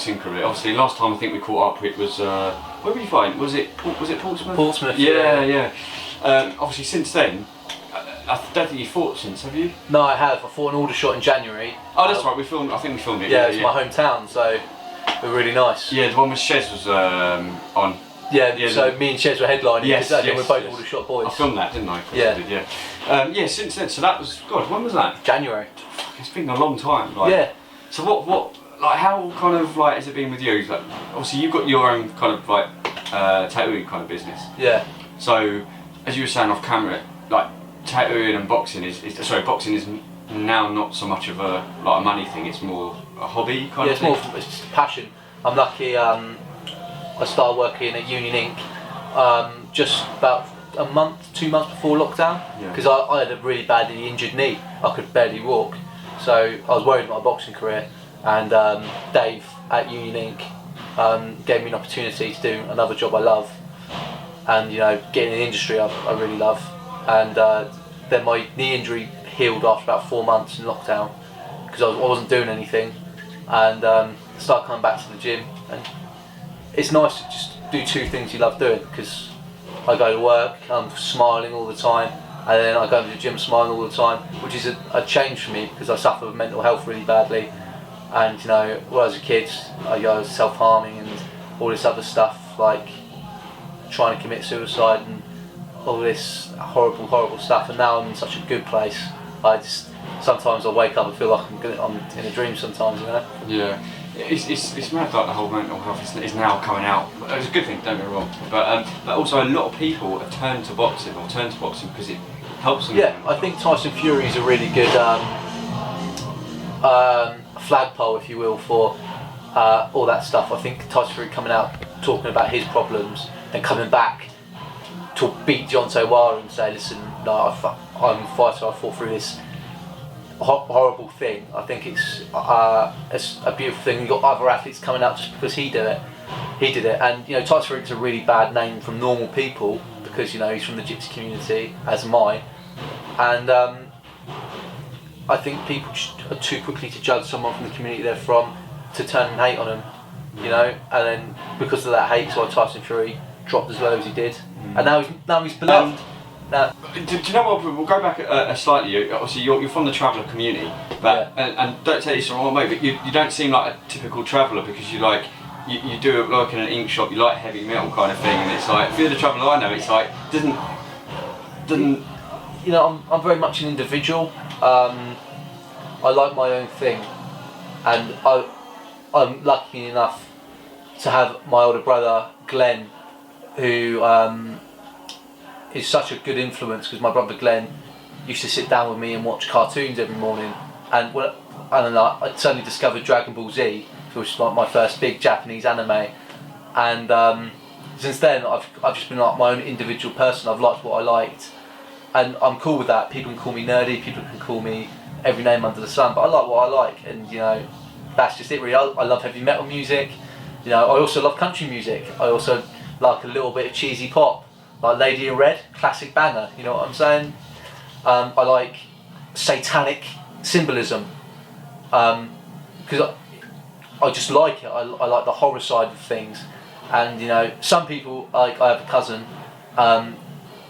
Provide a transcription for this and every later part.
boxing career. Obviously, last time I think we caught up, it was where were you fighting? Was it Portsmouth? Portsmouth. Yeah. Obviously, since then, I don't think you fought since, have you? No, I have. I fought an Aldershot in January. Oh, that's right. I think we filmed it. Yeah, it's my hometown, so it was really nice. Yeah, the one with Shez was on. Yeah, so me and Shez were headlining. Yes, we're both Aldershot boys. I filmed that, didn't I? Yeah. Since then, so that was, God, when was that? January. It's been a long time. Like, yeah. So what, like, how kind of like has it been with you? Like, obviously you've got your own kind of like tattooing kind of business. Yeah. So, as you were saying off camera, like tattooing and boxing boxing is now not so much of a money thing. It's more a hobby kind of thing. Yeah, it's just a passion. I'm lucky. I started working at Union Inc. Just about 2 months before lockdown, because I had a really badly injured knee. I could barely walk, so I was worried about my boxing career. And Dave at Union Inc. Gave me an opportunity to do another job I love, and getting in the industry I really love. And then my knee injury healed after about 4 months in lockdown, because I wasn't doing anything, and started coming back to the gym. And it's nice to just do two things you love doing, because I go to work, I'm smiling all the time, and then I go to the gym smiling all the time, which is a change for me, because I suffer with mental health really badly. And when I was a kid, I was self-harming and all this other stuff, like trying to commit suicide and all this horrible stuff. And now I'm in such a good place. Sometimes I wake up and feel like I'm in a dream sometimes, Yeah. It's mad, like the whole mental health is now coming out. It's a good thing, don't get me wrong. But also a lot of people have turned to boxing because it helps them. Yeah, I think Tyson Fury is a really good flagpole, if you will, for all that stuff. I think Tyson Fury coming out talking about his problems and coming back to beat Deontay Wilder and say, listen, no, I'm a fighter, I fought through this horrible thing. I think it's a beautiful thing. You've got other athletes coming out just because he did it. And Tyson Fury is a really bad name from normal people, because he's from the gypsy community, as am I. And I think people are too quickly to judge someone from the community they're from, to turn and hate on them, and then because of that hate, so Tyson Fury dropped as low as he did, and now he's beloved. Do you know what? We'll go back slightly. Obviously, you're from the traveller community, but and don't take this the wrong way, but you don't seem like a typical traveller, because you do it like in an ink shop. You like heavy metal kind of thing, and it's like, if you're the traveller I know, it's like doesn't. I'm very much an individual. I like my own thing, and I'm lucky enough to have my older brother Glenn, who is such a good influence, because my brother Glenn used to sit down with me and watch cartoons every morning, and I suddenly discovered Dragon Ball Z, which is like my first big Japanese anime, and since then I've just been like my own individual person. I've liked what I liked, and I'm cool with that. People can call me nerdy, people can call me every name under the sun, but I like what I like, and that's just it really. I love heavy metal music, I also love country music. I also like a little bit of cheesy pop, like Lady in Red, classic banger, you know what I'm saying? I like satanic symbolism, because I just like it. I like the horror side of things, and some people, like I have a cousin,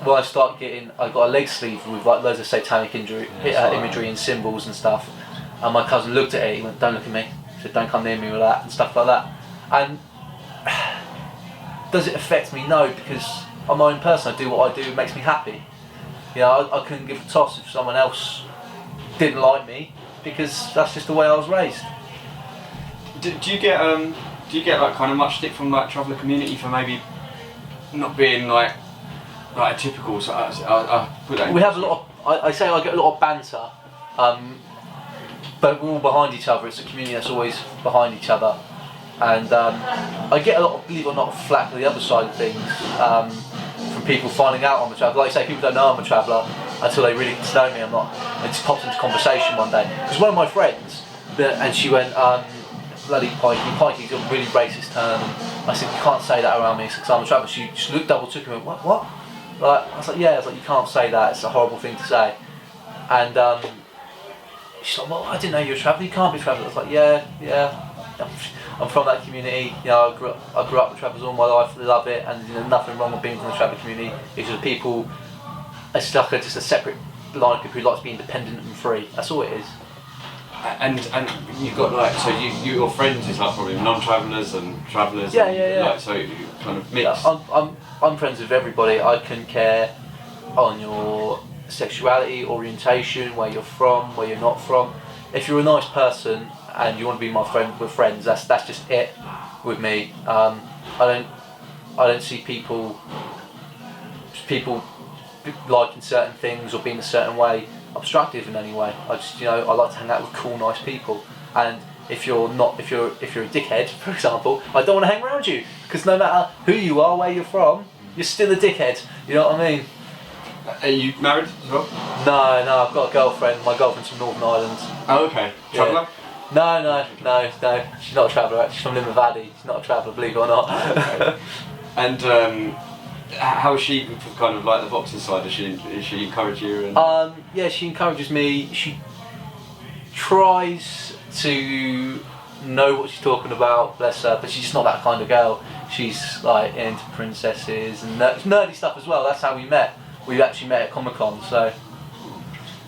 when I got a leg sleeve with like loads of satanic imagery and symbols and stuff, and my cousin looked at it, he went, don't look at me, he said, don't come near me with that and stuff like that. And does it affect me? No, because I'm my own person. I do what I do, it makes me happy. I couldn't give a toss if someone else didn't like me, because that's just the way I was raised. Do you get like kind of much stick from like traveller community for maybe not being like a typical? So I put that. We have a lot of. I say I get a lot of banter, but we're all behind each other. It's a community that's always behind each other, and I get a lot of, believe it or not, flack to the other side of things, from people finding out I'm a traveller. Like I say, people don't know I'm a traveller until they really get to know me. I'm not. It just pops into conversation one day, because one of my friends, and she went, bloody pikey's a really racist term, and I said, you can't say that around me because I'm a traveller. She just looked, double took, and went, what? Like, I was like, yeah. I was like, you can't say that, it's a horrible thing to say. And she's like, well, I didn't know you were a traveller, you can't be a traveller. I was like, yeah. I'm from that community. You know, I grew up with travellers all my life. Love it, and you know, nothing wrong with being from the traveller community. It's just people. It's like just a separate line of people who like to be independent and free. That's all it is. And you've got like, so your friends is like probably non-travellers and travellers. Yeah. Like, so you kind of mix. I'm friends with everybody. I couldn't care on your sexuality, orientation, where you're from, where you're not from. If you're a nice person and you want to be my friend with friends, that's just it with me. I don't see people liking certain things or being a certain way obstructive in any way. I just, you know, I like to hang out with cool, nice people. And if you're a dickhead, for example, I don't want to hang around you, because no matter who you are, where you're from, you're still a dickhead. You know what I mean? Are you married as well? No, I've got a girlfriend. My girlfriend's from Northern Ireland. Oh, okay. Traveller? Yeah. No. She's not a traveller. Actually, she's from Limavady. She's not a traveller, believe it or not. Okay. And how is she with kind of like the boxing side? Does she encourage you? And yeah, she encourages me. She tries to know what she's talking about, bless her, but she's just not that kind of girl. She's like into princesses and nerdy stuff as well. That's how we met. We actually met at Comic-Con, so.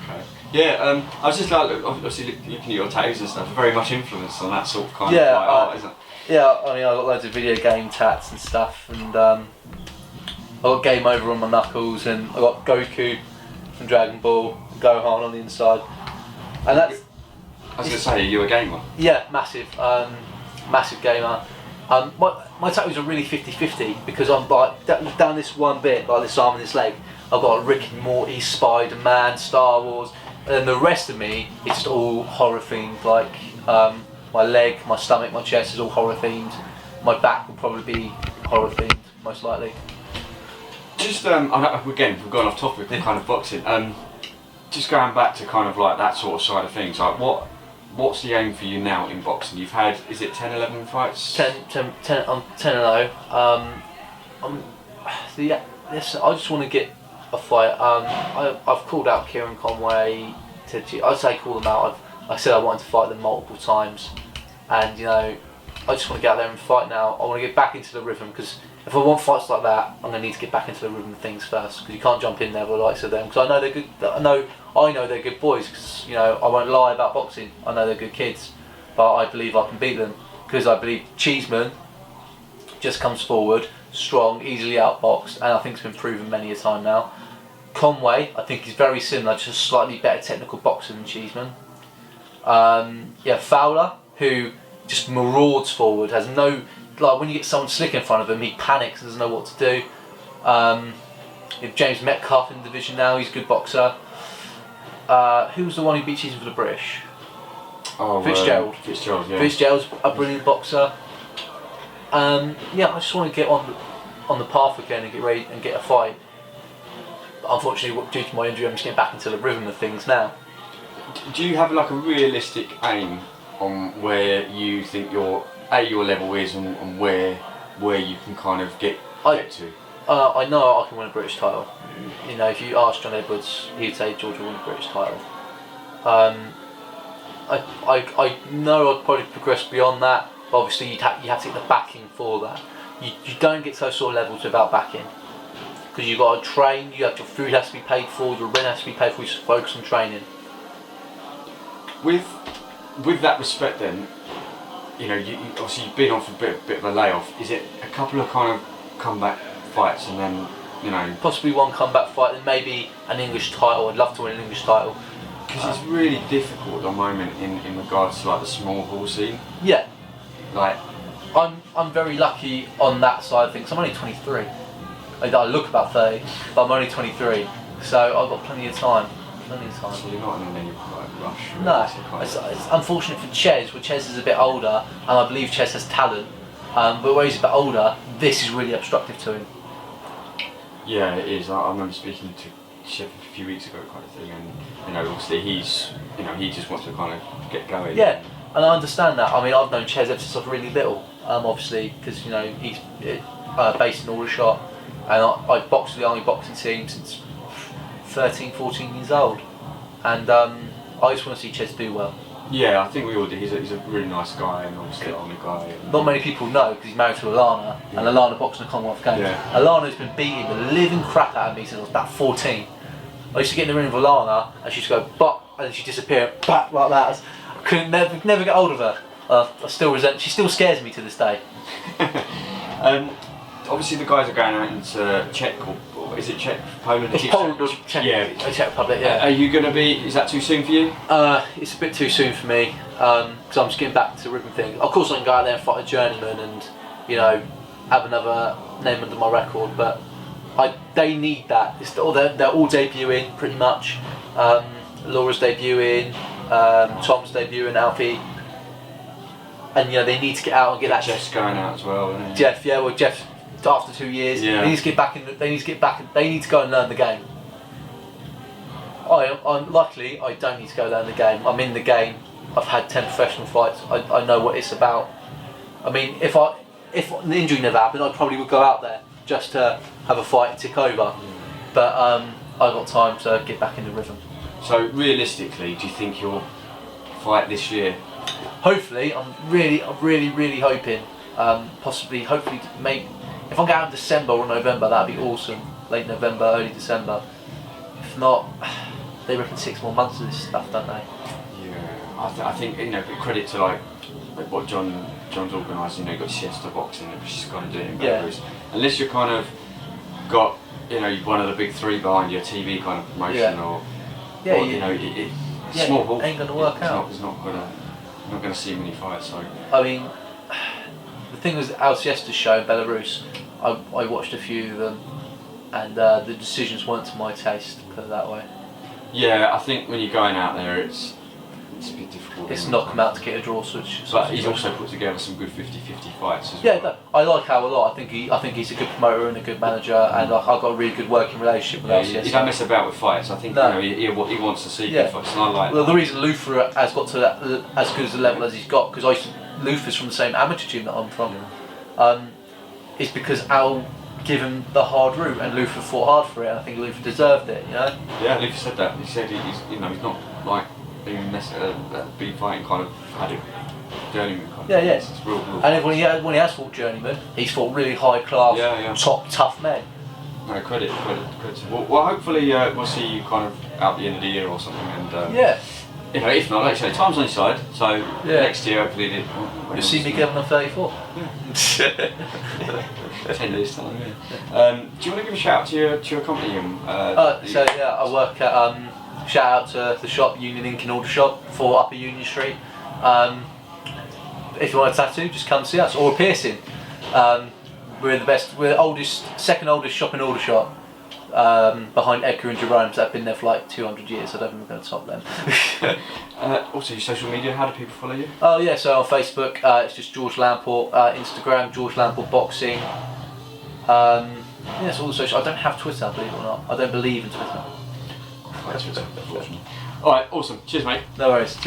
Okay. Yeah, I was just like, obviously looking at your tattoos and stuff, very much influenced on that sort of kind of like art, isn't it? Yeah, I mean, I've got loads of video game tats and stuff, and I've got Game Over on my knuckles, and I've got Goku from Dragon Ball, Gohan on the inside. And that's. I was going to say, are you a gamer? Yeah, massive gamer. My tattoos are really 50-50 because I'm like down this one bit, like this arm and this leg, I've got Rick and Morty, Spider-Man, Star Wars, and then the rest of me is just all horror themed. Like my leg, my stomach, my chest is all horror themed. My back will probably be horror themed, most likely. Just again, we've gone off topic of kind of boxing. Just going back to kind of like that sort of side of things, like what's the aim for you now in boxing? You've had, is it 10, 11 fights? 10 and 0. I just want to get a fight. I've called out Kieran Conway. I'd say call them out. I said I wanted to fight them multiple times, and you know, I just want to get out there and fight now. I want to get back into the rhythm, because if I want fights like that, I'm going to need to get back into the rhythm of things first, because you can't jump in there with the likes of them, because I know they're good. I know they're good boys, because you know, I won't lie about boxing. I know they're good kids, but I believe I can beat them, because I believe Cheeseman just comes forward, strong, easily outboxed, and I think it's been proven many a time now. Conway, I think he's very similar, just a slightly better technical boxer than Cheeseman. Fowler, who just marauds forward, has no, like when you get someone slick in front of him, he panics and doesn't know what to do. You have James Metcalf in the division now, he's a good boxer. Who was the one who beat Cheeseman for the British? Fitzgerald. Fitzgerald, yeah. Fitzgerald's a brilliant boxer. I just want to get on the path again and get ready and get a fight. But unfortunately, due to my injury, I'm just getting back into the rhythm of things now. Do you have like a realistic aim on where you think your level is and where you can kind of get to? I know I can win a British title. You know, if you ask John Edwards, he'd say George will win a British title. I know I'd probably progress beyond that, but obviously you have to get the backing for that. You don't get to those sort of levels without backing, because you've got to train. Your food has to be paid for, your rent has to be paid for. You just focus on training. With that respect, then, you know, you obviously you've been on for a bit of a layoff. Is it a couple of kind of comeback fights and then, you know, possibly one comeback fight and maybe an English title? I'd love to win an English title. Because it's really difficult at the moment in regards to like the small ball scene. Yeah. Like, I'm very lucky on that side of things. I'm only 23. I look about 30, but I'm only 23, so I've got plenty of time. So you're not in any like rush. No, it's unfortunate for Ches, where Ches is a bit older, and I believe Ches has talent. But where he's a bit older, this is really obstructive to him. Yeah, it is. I remember speaking to Chef a few weeks ago, kind of thing, and you know, obviously he just wants to kind of get going. Yeah, and I understand that. I mean, I've known Ches ever since I was really little. Obviously, because you know he's based in Aldershot, and I boxed with the Army boxing team since 13, 14 years old, and I just want to see Ches do well. Yeah, I think we all do. He's a really nice guy and obviously an only guy. And Not many people know because he's married to Alana, and Alana boxed in the Commonwealth Games. Yeah. Alana's been beating the living crap out of me since I was about 14. I used to get in the ring with Alana, and she'd go, "Bop," and then she'd disappear, "Bop," like that. I couldn't never get hold of her. I still resent. She still scares me to this day. Obviously, the guys are going out into Czech, or is it Czech, Poland? It's Poland or Czech, yeah. Czech Republic. Yeah. Are you going to be? Is that too soon for you? It's a bit too soon for me because I'm just getting back to the ribbon thing. Of course, I can go out there and fight a journeyman and have another name under my record, but they need that. They're all debuting pretty much. Laura's debuting, Tom's debuting, Alfie, and they need to get out and get that. Jeff's going out as well, isn't he? Jeff, yeah, well, Jeff after 2 years, Yeah. they need to get back in. They need to get back. They need to go and learn the game. I'm luckily I don't need to go learn the game. I'm in the game. I've had 10 professional fights. I know what it's about. I mean, if the injury never happened, I probably would go out there just to have a fight and tick over. But I've got time to get back in the rhythm. So realistically, do you think you'll fight this year? Hopefully, I'm really hoping. Hopefully, maybe if I get out in December or November, that'd be awesome. Late November, early December. If not, they reckon 6 more months of this stuff, don't they? Yeah, I think credit to like what John's organised. You've got Siesta Boxing, which is kind of doing it in Belarus. Unless you're kind of got one of the big three behind your TV kind of promotion, it's small ball. Ain't gonna work out. It's not gonna see many fights. So I mean, the thing was, Al Siesta's show in Belarus. I watched a few of them, and the decisions weren't to my taste. Put it that way. Yeah, I think when you're going out there, it's a bit difficult. It's knock him out to get a draw switch. But he's also put together some good 50-50 fights as well. Yeah, no, I like Al a lot. I think he's a good promoter and a good manager, and I've got a really good working relationship with Al Siesta. He don't mess about with fights. I think he wants to see good fights, and I like. Well, the reason Luther has got to that, as good as the level as he's got, because Luther's from the same amateur team that I'm from, is because Al give him the hard route, and Luther fought hard for it. And I think Luther deserved it. Yeah, Luther said that. He said he's not like being fighting kind of had a journeyman kind of. Yeah. It's real. And when he has fought journeyman, he's fought really high class, top tough men. No, credit. Well, hopefully we'll see you kind of out the end of the year or something. And if not, like I say, time's on your side. So next year, hopefully, you'll see me getting on 34. 10 years time. Yeah. Do you want to give a shout out to your company? I work at. Shout out to the shop, Union Ink and Order Shop, for Upper Union Street. If you want a tattoo, just come see us, or a piercing. We're the second oldest shop in Aldershot, behind Edgar and Jerome's that have been there for like 200 years. I don't think we're going to top them. Also, your social media, how do people follow you? Oh yeah, so on Facebook it's just George Lamport, Instagram George Lamport Boxing. It's all the social. I don't have Twitter, believe it or not. I don't believe in Twitter. Alright, awesome. Cheers, mate. No worries.